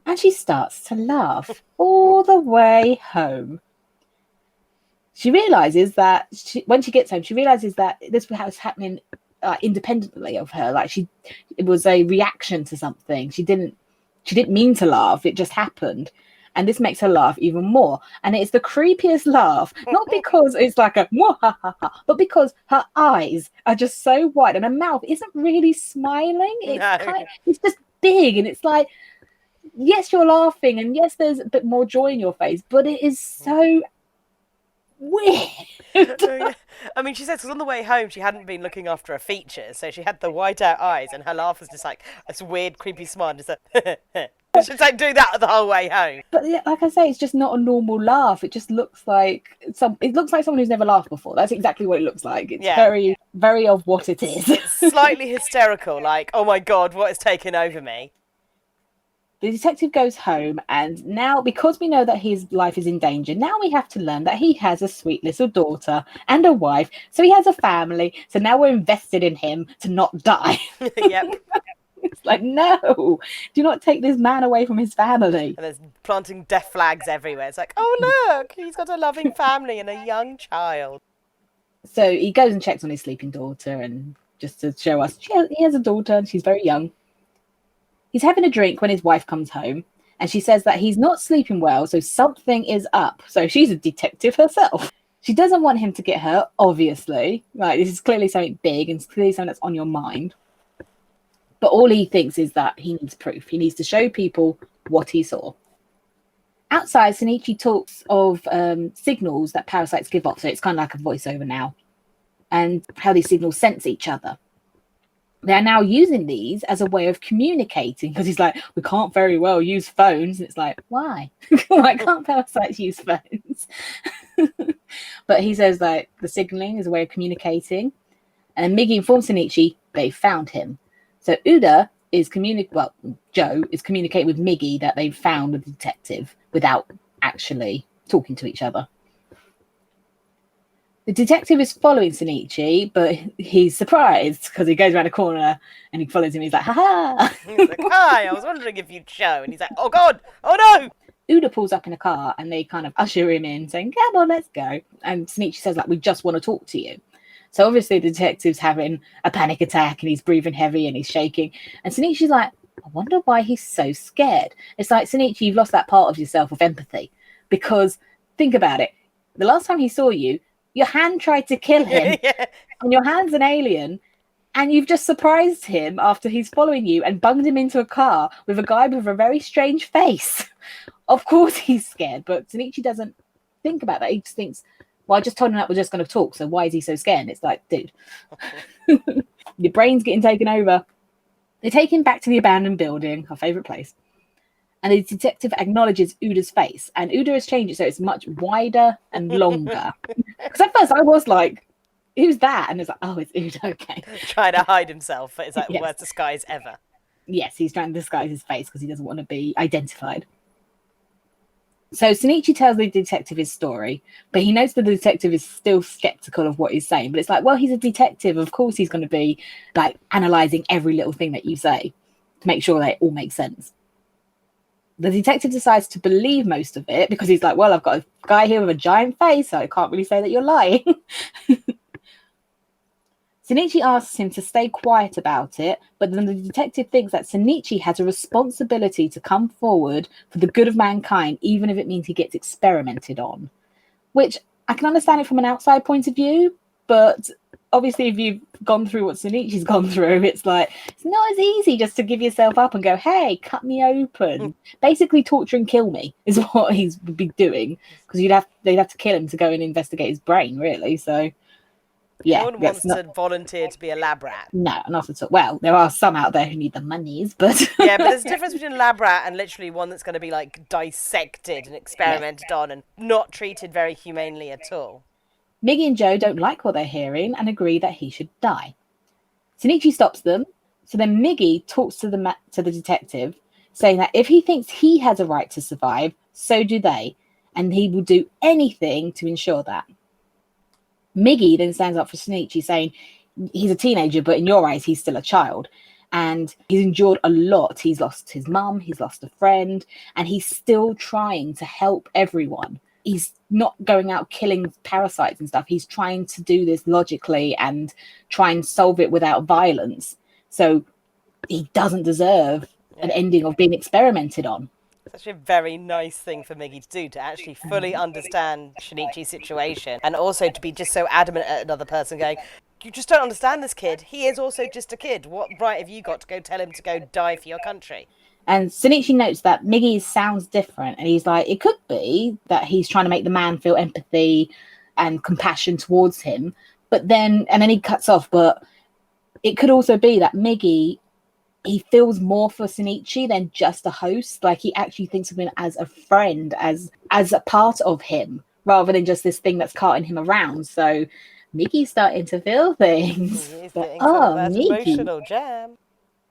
Speaker 3: And she starts to laugh all the way home. She realizes that when she gets home, she realizes that this was happening independently of her. It was a reaction to something. She didn't mean to laugh. It just happened. And this makes her laugh even more. And it's the creepiest laugh, not because it's like a but because her eyes are just so wide and her mouth isn't really smiling. It's just big, and it's like, yes, you're laughing, and yes, there's a bit more joy in your face, but it is so weird.
Speaker 4: I mean, she says, because on the way home, she hadn't been looking after her features, so she had the white out eyes, and her laugh was just like this weird, creepy smile, just like, she's like doing that the whole way home.
Speaker 3: But yeah, like I say, it's just not a normal laugh. It just looks like someone who's never laughed before. That's exactly what it looks like. It's very, very of what it is.
Speaker 4: It's slightly hysterical, like, oh my God, what has taken over me?
Speaker 3: The detective goes home, and now, because we know that his life is in danger, now we have to learn that he has a sweet little daughter and a wife. So he has a family. So now we're invested in him to not die.
Speaker 4: Yep.
Speaker 3: It's like, no, do not take this man away from his family.
Speaker 4: And there's planting death flags everywhere. It's like, oh, look, he's got a loving family and a young child.
Speaker 3: So he goes and checks on his sleeping daughter, and just to show us, he has a daughter and she's very young. He's having a drink when his wife comes home, and she says that he's not sleeping well, so something is up. So she's a detective herself. She doesn't want him to get hurt, obviously. Right, this is clearly something big, and it's clearly something that's on your mind. But all he thinks is that he needs proof. He needs to show people what he saw. Outside, Shinichi talks of signals that parasites give off. So it's kind of like a voiceover now. And how these signals sense each other. They're now using these as a way of communicating, because he's like, we can't very well use phones. And it's like, why? Why can't parasites use phones? But he says that the signaling is a way of communicating. And Miggy informs Shinichi they found him. So Joe is communicating with Miggy that they've found the detective without actually talking to each other. The detective is following Shinichi, but he's surprised because he goes around a corner and he follows him. He's like, ha!
Speaker 4: He's like, hi, I was wondering if you'd show. And he's like, oh God, oh no!
Speaker 3: Uda pulls up in a car and they kind of usher him in, saying, come on, let's go. And Shinichi says, we just want to talk to you. So obviously the detective's having a panic attack and he's breathing heavy and he's shaking. And Shinichi's like, I wonder why he's so scared. It's like, Shinichi, you've lost that part of yourself of empathy. Because think about it. The last time he saw you, your hand tried to kill him.
Speaker 4: Yeah.
Speaker 3: And your hand's an alien. And you've just surprised him after he's following you and bunged him into a car with a guy with a very strange face. Of course he's scared. But Shinichi doesn't think about that. He just thinks, well, I just told him that we're just going to talk, so why is he so scared? And it's like, dude, your brain's getting taken over. They take him back to the abandoned building, our favourite place, and the detective acknowledges Uda's face, and Uda has changed it so it's much wider and longer. Because at first I was like, who's that? And it's like, oh, it's Uda, okay.
Speaker 4: Trying to hide himself, but it's like
Speaker 3: Yes.
Speaker 4: worst disguise ever.
Speaker 3: Yes, he's trying to disguise his face because he doesn't want to be identified. So Shinichi tells the detective his story, but he notes that the detective is still skeptical of what he's saying. But it's like, well, he's a detective. Of course he's going to be like analysing every little thing that you say to make sure that it all makes sense. The detective decides to believe most of it because he's like, well, I've got a guy here with a giant face, so I can't really say that you're lying. Shinichi asks him to stay quiet about it, but then the detective thinks that Shinichi has a responsibility to come forward for the good of mankind, even if it means he gets experimented on. Which, I can understand it from an outside point of view, but obviously if you've gone through what Shinichi's gone through, it's like, it's not as easy just to give yourself up and go, hey, cut me open. Basically torture and kill me is what he's would be doing, because they'd have to kill him to go and investigate his brain, really, so... Yeah,
Speaker 4: no one wants to volunteer to be a lab rat.
Speaker 3: No, not at all. Well, there are some out there who need the monies, but...
Speaker 4: Yeah, but there's a difference between a lab rat and literally one that's going to be, like, dissected and experimented on and not treated very humanely at all.
Speaker 3: Miggy and Joe don't like what they're hearing and agree that he should die. Shinichi stops them, so then Miggy talks to the detective, saying that if he thinks he has a right to survive, so do they, and he will do anything to ensure that. Miggy then stands up for Shinichi, saying he's a teenager, but in your eyes, he's still a child. And he's endured a lot. He's lost his mum, he's lost a friend, and he's still trying to help everyone. He's not going out killing parasites and stuff. He's trying to do this logically and try and solve it without violence. So he doesn't deserve an ending of being experimented on.
Speaker 4: It's actually a very nice thing for Miggy to do, to actually fully understand Shinichi's situation, and also to be just so adamant at another person going, you just don't understand this kid. He is also just a kid. What right have you got to go tell him to go die for your country?
Speaker 3: And Shinichi notes that Miggy sounds different, and he's like, it could be that he's trying to make the man feel empathy and compassion towards him, but then he cuts off, but it could also be that Miggy, he feels more for Shinichi than just a host. Like, he actually thinks of him as a friend, as a part of him, rather than just this thing that's carting him around. So Miggy's starting to feel things.
Speaker 4: He's
Speaker 3: But,
Speaker 4: getting some of that
Speaker 3: Miggy.
Speaker 4: emotional jam.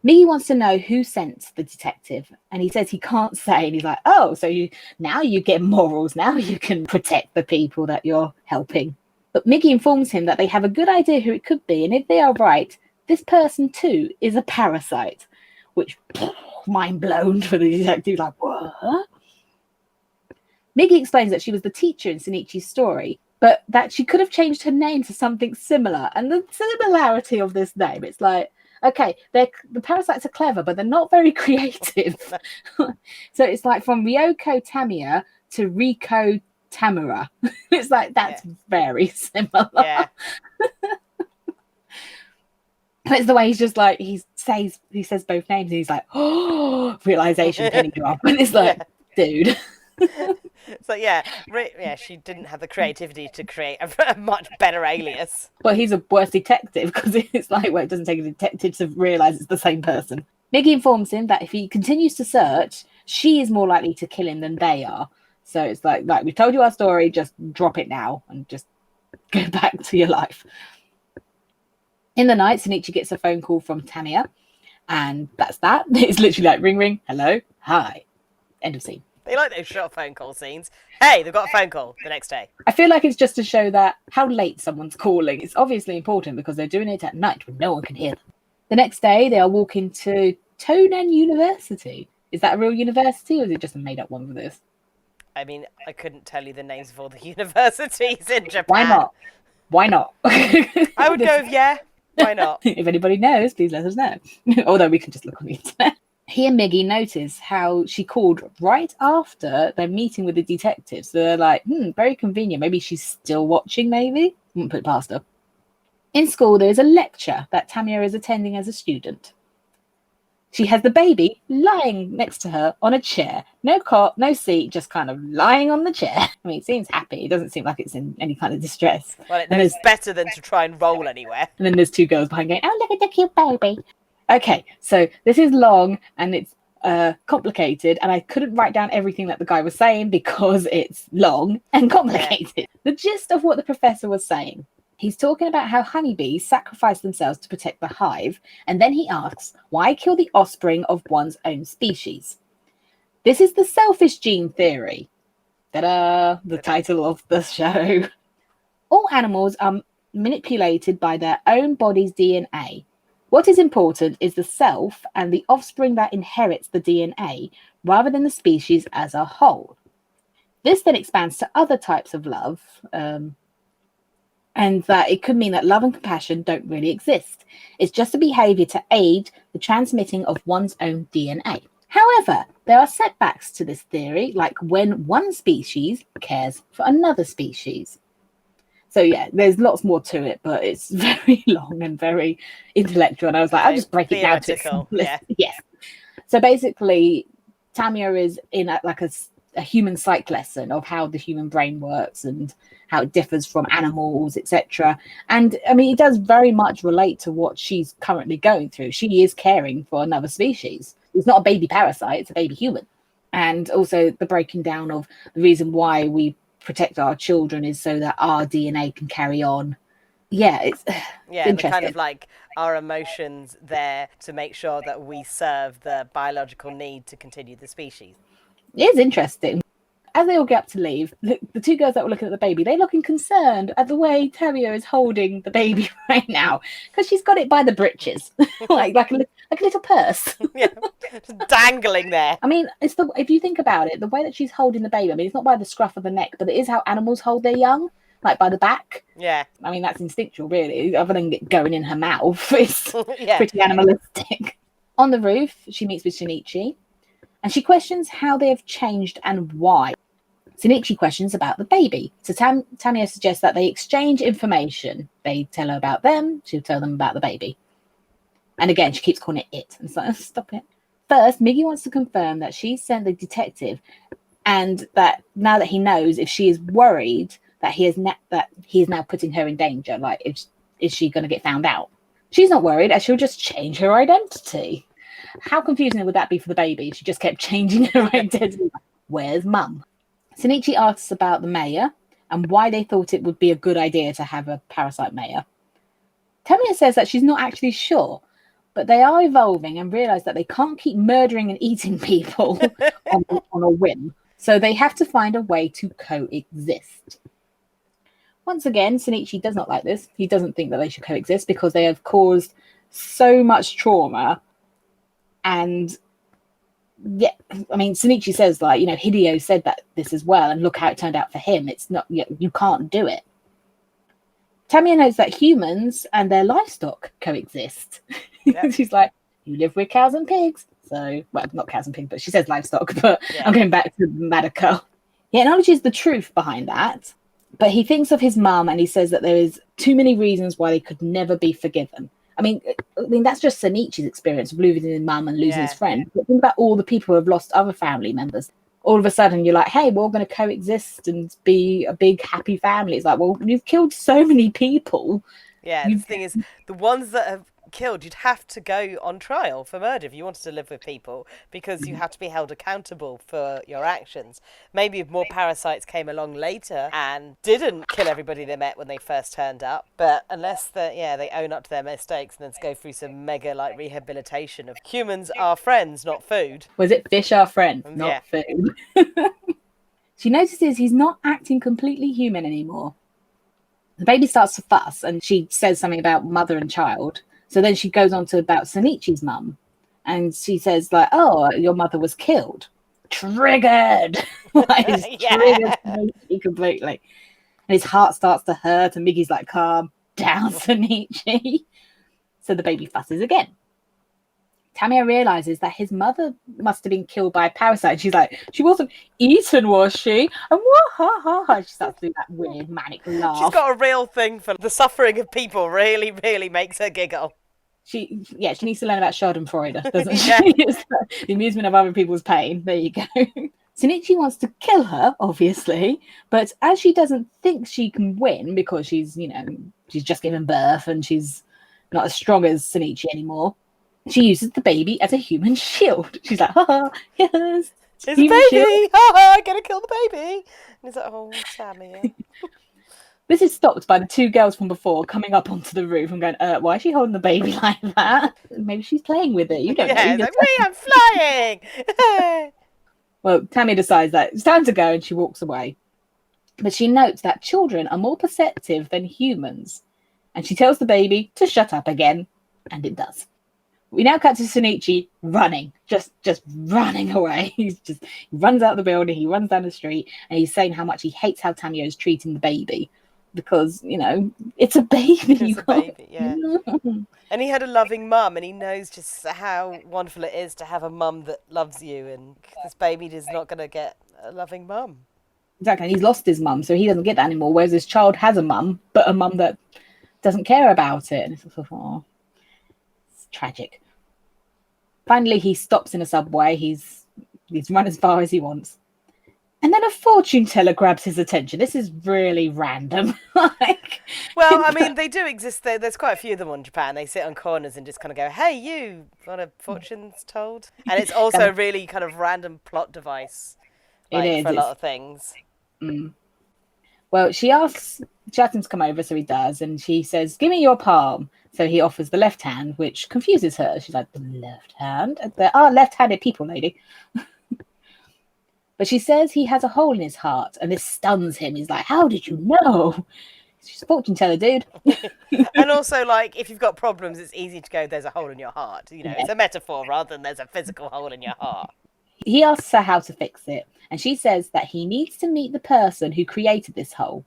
Speaker 3: Miggy wants to know who sent the detective, and he says he can't say, and he's like, oh, so now you get morals, now you can protect the people that you're helping. But Miggy informs him that they have a good idea who it could be, and if they are right, this person too is a parasite, which, mind blown for the detective, like, what? Miggy explains that she was the teacher in Shinichi's story, but that she could have changed her name to something similar, and the similarity of this name, it's like, okay, the parasites are clever, but they're not very creative. So it's like from Ryoko Tamiya to Riko Tamura. It's like, that's very similar.
Speaker 4: Yeah.
Speaker 3: It's the way he's just like, he says both names, and he's like, oh, realization penny drop. And it's like, dude.
Speaker 4: So yeah, she didn't have the creativity to create a much better alias.
Speaker 3: Well, he's a worse detective, because it's like, well, it doesn't take a detective to realize it's the same person. Miggy informs him that if he continues to search, she is more likely to kill him than they are. So it's like, we've told you our story, just drop it now and just go back to your life. In the night, Shinichi gets a phone call from Tamiya, and that's that. It's literally like, ring, ring, hello, hi, end of scene.
Speaker 4: They like those short phone call scenes. Hey, they've got a phone call the next day.
Speaker 3: I feel like it's just to show that how late someone's calling. It's obviously important because they're doing it at night when no one can hear them. The next day, they are walking to Tonan University. Is that a real university, or is it just a made-up one for this?
Speaker 4: I mean, I couldn't tell you the names of all the universities in Japan.
Speaker 3: Why not? Why not?
Speaker 4: I would go with yeah. Why not?
Speaker 3: If anybody knows, please let us know. Although we can just look on the internet. He and Miggy notice how she called right after their meeting with the detective. So they're like, very convenient. Maybe she's still watching, maybe? Wouldn't put it past her. In school, there is a lecture that Tamiya is attending as a student. She has the baby lying next to her on a chair. No cot, no seat, just kind of lying on the chair. I mean, it seems happy. It doesn't seem like it's in any kind of distress.
Speaker 4: Well, it knows better than to try and roll anywhere.
Speaker 3: And then there's two girls behind going, oh, look at the cute baby. Okay, so this is long and it's complicated, and I couldn't write down everything that the guy was saying because it's long and complicated. Yeah. The gist of what the professor was saying. He's talking about how honeybees sacrifice themselves to protect the hive, and then he asks, why kill the offspring of one's own species? This is the selfish gene theory. Ta-da! The title of the show. All animals are manipulated by their own body's DNA. What is important is the self and the offspring that inherits the DNA rather than the species as a whole. This then expands to other types of love, and that it could mean that love and compassion don't really exist. It's just a behavior to aid the transmitting of one's own DNA. However, there are setbacks to this theory, like when one species cares for another species. So yeah, there's lots more to it, but it's very long and very intellectual. And I was like, I'll just break it down to its simplest.
Speaker 4: Yeah.
Speaker 3: Yes. So basically, Tamia is in a human psych lesson of how the human brain works and how it differs from animals, etc. And I mean, it does very much relate to what she's currently going through. She is caring for another species. It's not a baby parasite, it's a baby human. And also the breaking down of the reason why we protect our children is so that our DNA can carry on. Yeah, it's interesting.
Speaker 4: Kind of like our emotions there to make sure that we serve the biological need to continue the species.
Speaker 3: It is interesting. As they all get up to leave, the two girls that were looking at the baby, they're looking concerned at the way Tamia is holding the baby right now, because she's got it by the britches, like a little purse.
Speaker 4: Yeah, just dangling there.
Speaker 3: I mean, if you think about it, the way that she's holding the baby, I mean, it's not by the scruff of the neck, but it is how animals hold their young, like by the back.
Speaker 4: Yeah.
Speaker 3: I mean, that's instinctual, really, other than it going in her mouth. It's pretty animalistic. On the roof, she meets with Shinichi, and she questions how they have changed and why. Shinichi questions about the baby. So Tamia suggests that they exchange information. They tell her about them, she'll tell them about the baby. And again, she keeps calling it. And it's like, stop it. First, Miggy wants to confirm that she sent the detective, and that now that he knows, if she is worried that he is now putting her in danger, like, is she going to get found out? She's not worried, as she'll just change her identity. How confusing would that be for the baby if she just kept changing her identity? Where's mum? Shinichi asks about the mayor and why they thought it would be a good idea to have a parasite mayor. Tamia says that she's not actually sure, but they are evolving and realise that they can't keep murdering and eating people on a whim. So they have to find a way to coexist. Once again, Shinichi does not like this. He doesn't think that they should coexist because they have caused so much trauma. And yeah, I mean, Shinichi says, like, Hideo said that this as well, and look how it turned out for him. It's not, you can't do it. Tamia knows that humans and their livestock coexist. Yep. She's like, you live with cows and pigs. So, well, not cows and pigs, but she says livestock, but yeah. I'm going back to Madoka. He acknowledges the truth behind that, but he thinks of his mum and he says that there is too many reasons why they could never be forgiven. I mean, that's just Shinichi's experience of losing his mum and losing his friend. But think about all the people who have lost other family members. All of a sudden, you're like, hey, we're all going to coexist and be a big, happy family. It's like, well, you've killed so many people.
Speaker 4: Yeah, the thing is, the ones that have killed, you'd have to go on trial for murder if you wanted to live with people, because you have to be held accountable for your actions. Maybe if more parasites came along later and didn't kill everybody they met when they first turned up, but unless they own up to their mistakes and then go through some mega rehabilitation of humans are friends, not food.
Speaker 3: Was it fish are friends, not food? She notices he's not acting completely human anymore. The baby starts to fuss and she says something about mother and child. So then she goes on to about Shinichi's mum, and she says, like, oh, your mother was killed. Triggered. Triggered Shinichi completely. And his heart starts to hurt, and Miggy's like, calm down, Shinichi. So the baby fusses again. Tamia realizes that his mother must have been killed by a parasite. She's like, she wasn't eaten, was she? And she starts doing that weird manic laugh.
Speaker 4: She's got a real thing for the suffering of people. Really, really makes her giggle.
Speaker 3: She needs to learn about Schadenfreude, doesn't she? The amusement of other people's pain. There you go. Shinichi wants to kill her, obviously, but as she doesn't think she can win because she's just given birth and she's not as strong as Shinichi anymore, she uses the baby as a human shield. She's like, yes.
Speaker 4: It's a baby! I'm going to kill the baby! And he's like, oh, Sammy.
Speaker 3: This is stopped by the two girls from before coming up onto the roof and going, why is she holding the baby like that? Maybe she's playing with it. You don't know.
Speaker 4: Like, wait, I'm flying!
Speaker 3: Well, Tammy decides that it's time to go and she walks away. But she notes that children are more perceptive than humans. And she tells the baby to shut up again. And it does. We now cut to Shinichi running, just running away. He runs out the building, he runs down the street, and he's saying how much he hates how Tamio's treating the baby. Because, it's a baby.
Speaker 4: It's a baby, yeah. And he had a loving mum, and he knows just how wonderful it is to have a mum that loves you, and this baby is not going to get a loving mum.
Speaker 3: Exactly, and he's lost his mum, so he doesn't get that anymore, whereas this child has a mum, but a mum that doesn't care about it. And it's sort of, it's tragic. Finally, he stops in a subway. He's run as far as he wants. And then a fortune teller grabs his attention. This is really random.
Speaker 4: Well, I mean, they do exist. There's quite a few of them in Japan. They sit on corners and just kind of go, "Hey, you want a fortunes told?" And it's also a really kind of random plot device, for a lot of things.
Speaker 3: Mm. Well, she asks him to come over, so he does, and she says, "Give me your palm." So he offers the left hand, which confuses her. She's like, "The left hand? There are left-handed people, lady." But she says he has a hole in his heart, and this stuns him. He's like, "How did you know?" She's a fortune teller, dude.
Speaker 4: And also, if you've got problems, it's easy to go, "There's a hole in your heart." It's a metaphor rather than there's a physical hole in your heart.
Speaker 3: He asks her how to fix it, and she says that he needs to meet the person who created this hole.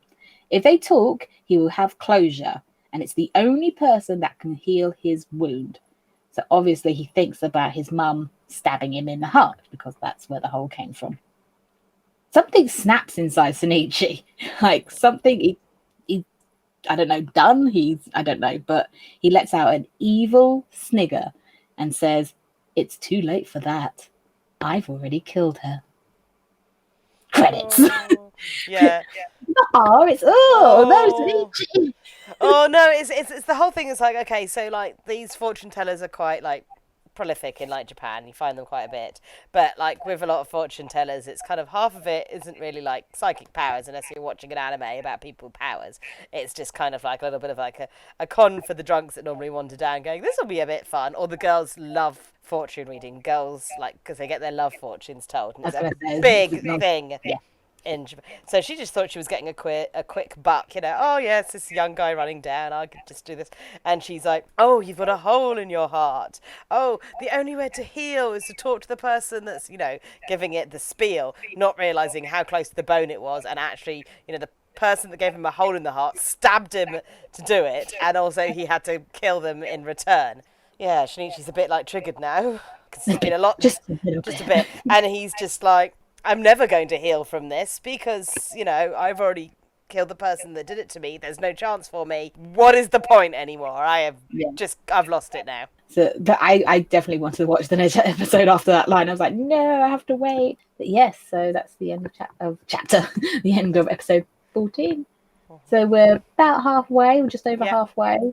Speaker 3: If they talk, he will have closure, and it's the only person that can heal his wound. So obviously he thinks about his mum stabbing him in the heart, because that's where the hole came from. Something snaps inside Shinichi, something he I don't know, done. I don't know, but he lets out an evil snigger and says, "It's too late for that. I've already killed her." Credits.
Speaker 4: Oh, yeah.
Speaker 3: No, Shinichi.
Speaker 4: Oh no, it's the whole thing. Is okay, so these fortune tellers are quite prolific in Japan. You find them quite a bit, but with a lot of fortune tellers, it's kind of half of it isn't really psychic powers, unless you're watching an anime about people with powers. It's just kind of a little bit of a con for the drunks that normally wander down, going, "This will be a bit fun." Or the girls love fortune reading. Girls because they get their love fortunes told, and it's a big thing. Yeah. In Japan. So she just thought she was getting a quick buck, "Oh yes, this young guy running down, I could just do this." And she's like, "Oh, you've got a hole in your heart. Oh, the only way to heal is to talk to the person that's, giving it the spiel," not realizing how close to the bone it was, and actually, the person that gave him a hole in the heart stabbed him to do it, and also he had to kill them in return. Yeah, Shinichi's a bit triggered now, because it's been a lot, just a bit, and he's just like, "I'm never going to heal from this because, I've already killed the person that did it to me. There's no chance for me. What is the point anymore? I've lost it now."
Speaker 3: So I definitely wanted to watch the next episode after that line. I was like, no, I have to wait. But yes, so that's the end of chapter, the end of episode 14. So we're about halfway, we're just over halfway.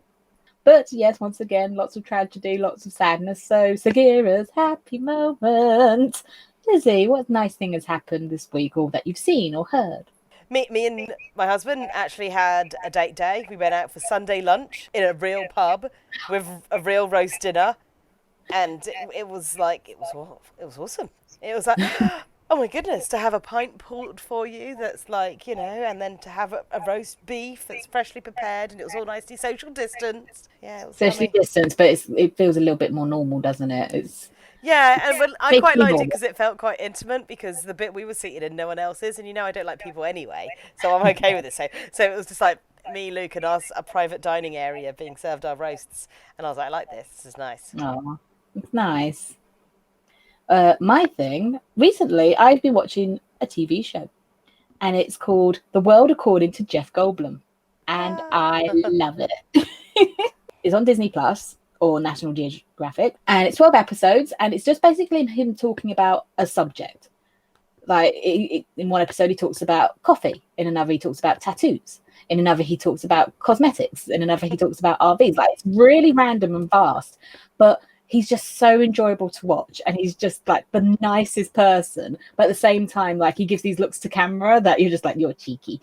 Speaker 3: But yes, once again, lots of tragedy, lots of sadness. So Sagira's happy moment. Lizzie, what nice thing has happened this week, or that you've seen or heard?
Speaker 4: Me and my husband actually had a date day. We went out for Sunday lunch in a real pub with a real roast dinner, and it was awesome. It was oh my goodness, to have a pint poured for you that's and then to have a roast beef that's freshly prepared, and it was all nicely social distanced. Yeah, it was
Speaker 3: socially distanced, but it feels a little bit more normal, doesn't it?
Speaker 4: Yeah, and I quite liked it because it felt quite intimate, because the bit we were seated in, no one else is, and I don't like people anyway, so I'm okay with it. So it was just me, Luke, and us, a private dining area being served our roasts, and I was like, "I like this. This is nice."
Speaker 3: Oh, it's nice. My thing, recently I've been watching a TV show, and it's called The World According to Jeff Goldblum, and I love it. It's on Disney Plus or National Geographic, and it's 12 episodes, and it's just basically him talking about a subject. In one episode he talks about coffee, in another he talks about tattoos, in another he talks about cosmetics, in another he talks about RVs. It's really random and vast, but he's just so enjoyable to watch, and he's just the nicest person, but at the same time he gives these looks to camera that you're just you're cheeky.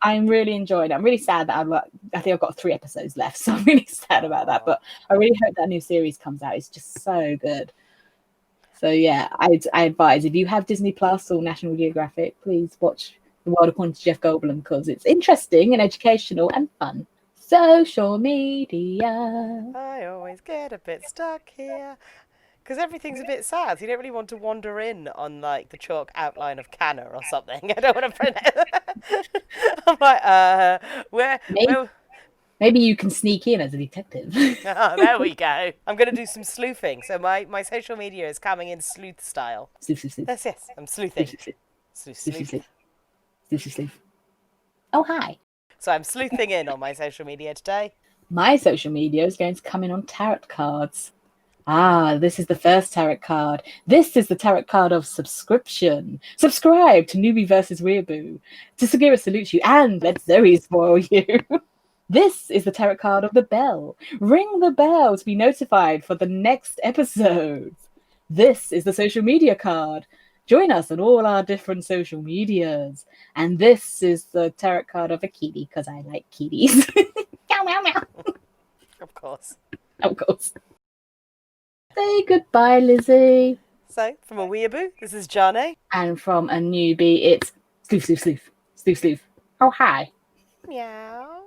Speaker 3: I'm really enjoying it. I'm really sad that I think I've got 3 episodes left, so I'm really sad about that, but I really hope that new series comes out. It's just so good. So yeah, I advise, if you have Disney Plus or National Geographic, please watch The World According to Jeff Goldblum, because it's interesting and educational and fun. Social media.
Speaker 4: I always get a bit stuck here. Because everything's a bit sad. You don't really want to wander in on, like, the chalk outline of Canna or something. I don't want to print it. I'm like, where...
Speaker 3: Maybe you can sneak in as a detective.
Speaker 4: Oh, there we go. I'm going to do some sleuthing. So my social media is coming in sleuth style.
Speaker 3: Sleuth, sleuth, sleuth.
Speaker 4: Yes, I'm sleuthing.
Speaker 3: Sleuth,
Speaker 4: Sleuth,
Speaker 3: sleuth,
Speaker 4: sleuth.
Speaker 3: sleuth. Sleuth, sleuth, sleuth. Oh, hi.
Speaker 4: So I'm sleuthing in on my social media today.
Speaker 3: My social media is going to come in on tarot cards. Ah, this is the first tarot card. This is the tarot card of subscription. Subscribe to Newbie versus Weeaboo, to Sagira salute you, and let Zoe spoil you. This is the tarot card of the bell. Ring the bell to be notified for the next episode. This is the social media card. Join us on all our different social medias. And this is the tarot card of a kitty, because I like kitties. Meow, meow, meow.
Speaker 4: Of course.
Speaker 3: Of course. Say goodbye, Lizzie.
Speaker 4: So, from a Weeaboo, this is Johnny.
Speaker 3: And from a newbie, it's sleuth, sleuth, sleuth, sleuth, sleuth. Oh, hi.
Speaker 4: Meow.